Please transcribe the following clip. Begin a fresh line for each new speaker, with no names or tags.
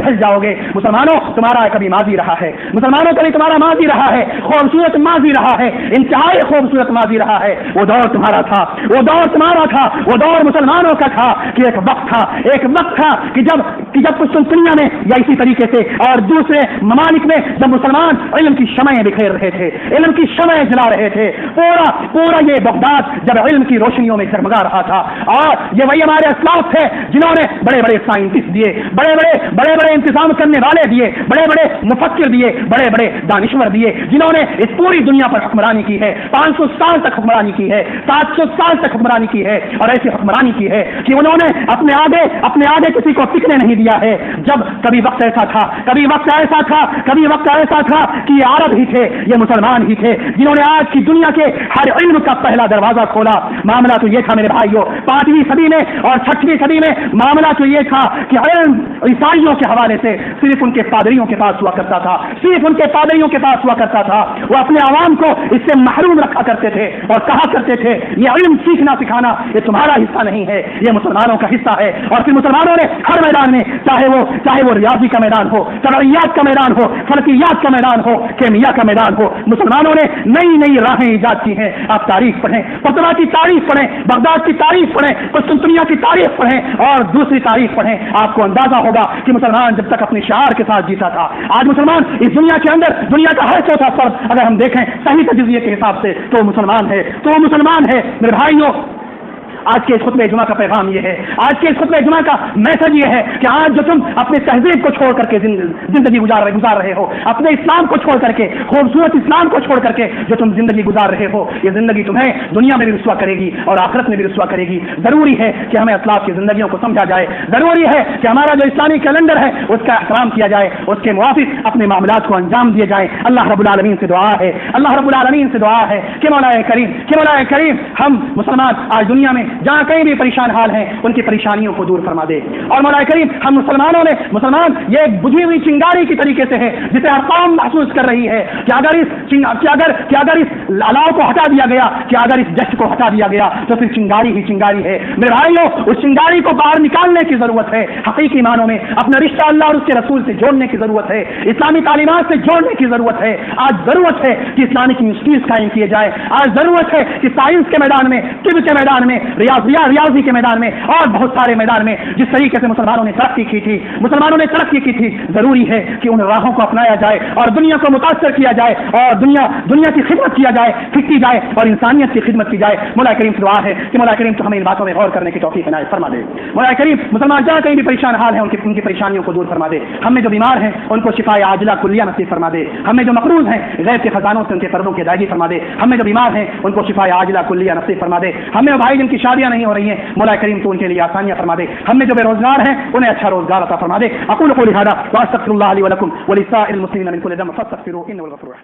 ڈھل جاؤ گے. مسلمانوں تمہارا کبھی ماضی رہا ہے, مسلمانوں کبھی تمہارا ماضی رہا ہے, خوبصورت ماضی رہا ہے, انتہائی خوبصورت ماضی رہا ہے. وہ دور تمہارا تھا, وہ دور تمہارا تھا, وہ دور مسلمانوں کا تھا کہ ایک وقت تھا کہ جب کچھ دنیا میں یا اسی طریقے سے اور دوسرے ممالک میں جب مسلمان علم کی شمعیں بکھیر رہے تھے, علم کی شمعیں جلا رہے تھے, پورا یہ بغداد جب علم کی روشنیوں میں جگمگا رہا تھا. اور یہ وہی ہمارے اسلاف تھے جنہوں نے بڑے بڑے سائنٹسٹ دیے, بڑے بڑے انتظام کرنے والے دیے, بڑے بڑے مفکر دیے, بڑے بڑے دانشور دیے, جنہوں نے اس پوری دنیا پر حکمرانی کی ہے. 500 سال تک حکمرانی کی ہے, 700 سال تک حکمرانی کی ہے, اور ایسی حکمرانی کی ہے کہ انہوں نے اپنے آگے کسی کو ٹکنے نہیں دیا ہے. جب کبھی وقت ایسا تھا کہ یہ عرب ہی تھے, یہ مسلمان ہی تھے جنہوں نے آج کی دنیا کے ہر علم کا پہلا دروازہ کھولا. معاملہ تو یہ تھا میرے بھائیوں, 5ویں صدی میں اور 6ویں صدی میں معاملہ تو یہ تھا کہ علم عیسائیوں کے حوالے سے صرف ان کے پادریوں کے پاس ہوا کرتا تھا, وہ اپنے عوام کو اس سے محروم رکھا کرتے تھے اور کہا کرتے تھے یہ علم سیکھنا سکھانا یہ تمہارا حصہ نہیں ہے, یہ مسلمانوں کا حصہ ہے. اور پھر مسلمانوں نے ہر میدان میں, چاہے وہ ریاضی کا میدان ہو, طبعیات کا میدان ہو, فلکیات کا میدان ہو, کیمیا کا میدان ہو, مسلمانوں نے نئی راہیں ایجاد کی ہیں. آپ تاریخ پڑھیں, قطبہ کی تاریخ پڑھیں, بغداد کی تاریخ پڑھیں, قسطنطنیہ کی تاریخ پڑھیں اور دوسری تاریخ پڑھیں. آپ کو اندازہ ہوگا کہ مسلمان جب تک اپنے شعار کے ساتھ جیتا تھا, آج مسلمان اس دنیا کے اندر دنیا کا ہر چوتھا فرد اگر ہم دیکھیں صحیح تجزیے کے حساب سے تو مسلمان ہے. میرے بھائیوں, آج کے اس خطبہ جمعہ کا پیغام یہ ہے, آج کے اس خطبہ جمعہ کا میسج یہ ہے کہ آج جو تم اپنے تہذیب کو چھوڑ کر کے زندگی گزار رہے ہو, اپنے اسلام کو چھوڑ کر کے, خوبصورت اسلام کو چھوڑ کر کے جو تم زندگی گزار رہے ہو, یہ زندگی تمہیں دنیا میں بھی رسوا کرے گی اور آخرت میں بھی رسوا کرے گی. ضروری ہے کہ ہمیں اسلاف کی زندگیوں کو سمجھا جائے, ضروری ہے کہ ہمارا جو اسلامی کیلنڈر ہے اس کا احترام کیا جائے, اس کے موافق اپنے معاملات کو انجام دیے جائیں. اللہ رب العالمین سے دعا ہے کہ مولا کریم ہم مسلمان آج دنیا میں جہاں کہیں بھی پریشان حال ہیں ان کی پریشانیوں کو دور فرما دے. اور مولا کریم ہم مسلمان یہ ایک بجھی ہوئی چنگاری کی طریقے سے ہے جسے ہر قوم محسوس کر رہی ہے کہ اگر اس الاؤ کو ہٹا دیا گیا, کہ اگر اس جشن کو ہٹا دیا گیا تو پھر چنگاری ہی چنگاری ہے. میرے بھائیوں, اس چنگاری کو باہر نکالنے کی ضرورت ہے. حقیقی معنوں میں اپنا رشتہ اللہ اور اس کے رسول سے جوڑنے کی ضرورت ہے, اسلامی تعلیمات سے جوڑنے کی ضرورت ہے. آج ضرورت ہے کہ اسلامک یونیورسٹیز قائم کیے جائے. آج ضرورت ہے کہ سائنس کے میدان میں, طب کے میدان میں, ریاضی کے میدان میں اور بہت سارے میدان میں جس طریقے سے مسلمانوں نے ترقی کی تھی, ضروری ہے کہ ان راہوں کو اپنایا جائے اور دنیا کو متاثر کیا جائے اور دنیا کی خدمت کی جائے اور انسانیت کی خدمت کی جائے. مولا کریم سے دعا ہے کہ مولا کریم تو ہمیں ان باتوں میں غور کرنے کی توفیق عنایت فرما دے. مولا کریم مسلمان جہاں کہیں بھی پریشان حال ہیں ان کی پریشانیوں کو دور فرما دے. ہم میں جو بیمار ہیں ان کو شفا عاجلہ کلیہ نصیب فرما دے. ہم میں جو مقروض ہیں غیب کے خزانوں سے ان کے قرضوں کی ادائیگی فرما دے. ہم میں جو بیمار ہیں ان کو شفا عاجلہ کلیہ نصیب فرما دے. ہم میں بھائی جن کی شادیاں نہیں ہو رہی ہیں مولا کریم تو ان کے لیے آسانیاں فرما دے. ہم میں جو بے روزگار ہیں انہیں اچھا روزگار عطا فرما دے. اقول قولی ھذا واستغفر اللہ لی ولکم ولسائر المسلمین من کل ذنب فاستغفروہ انہ هو الغفور الرحیم.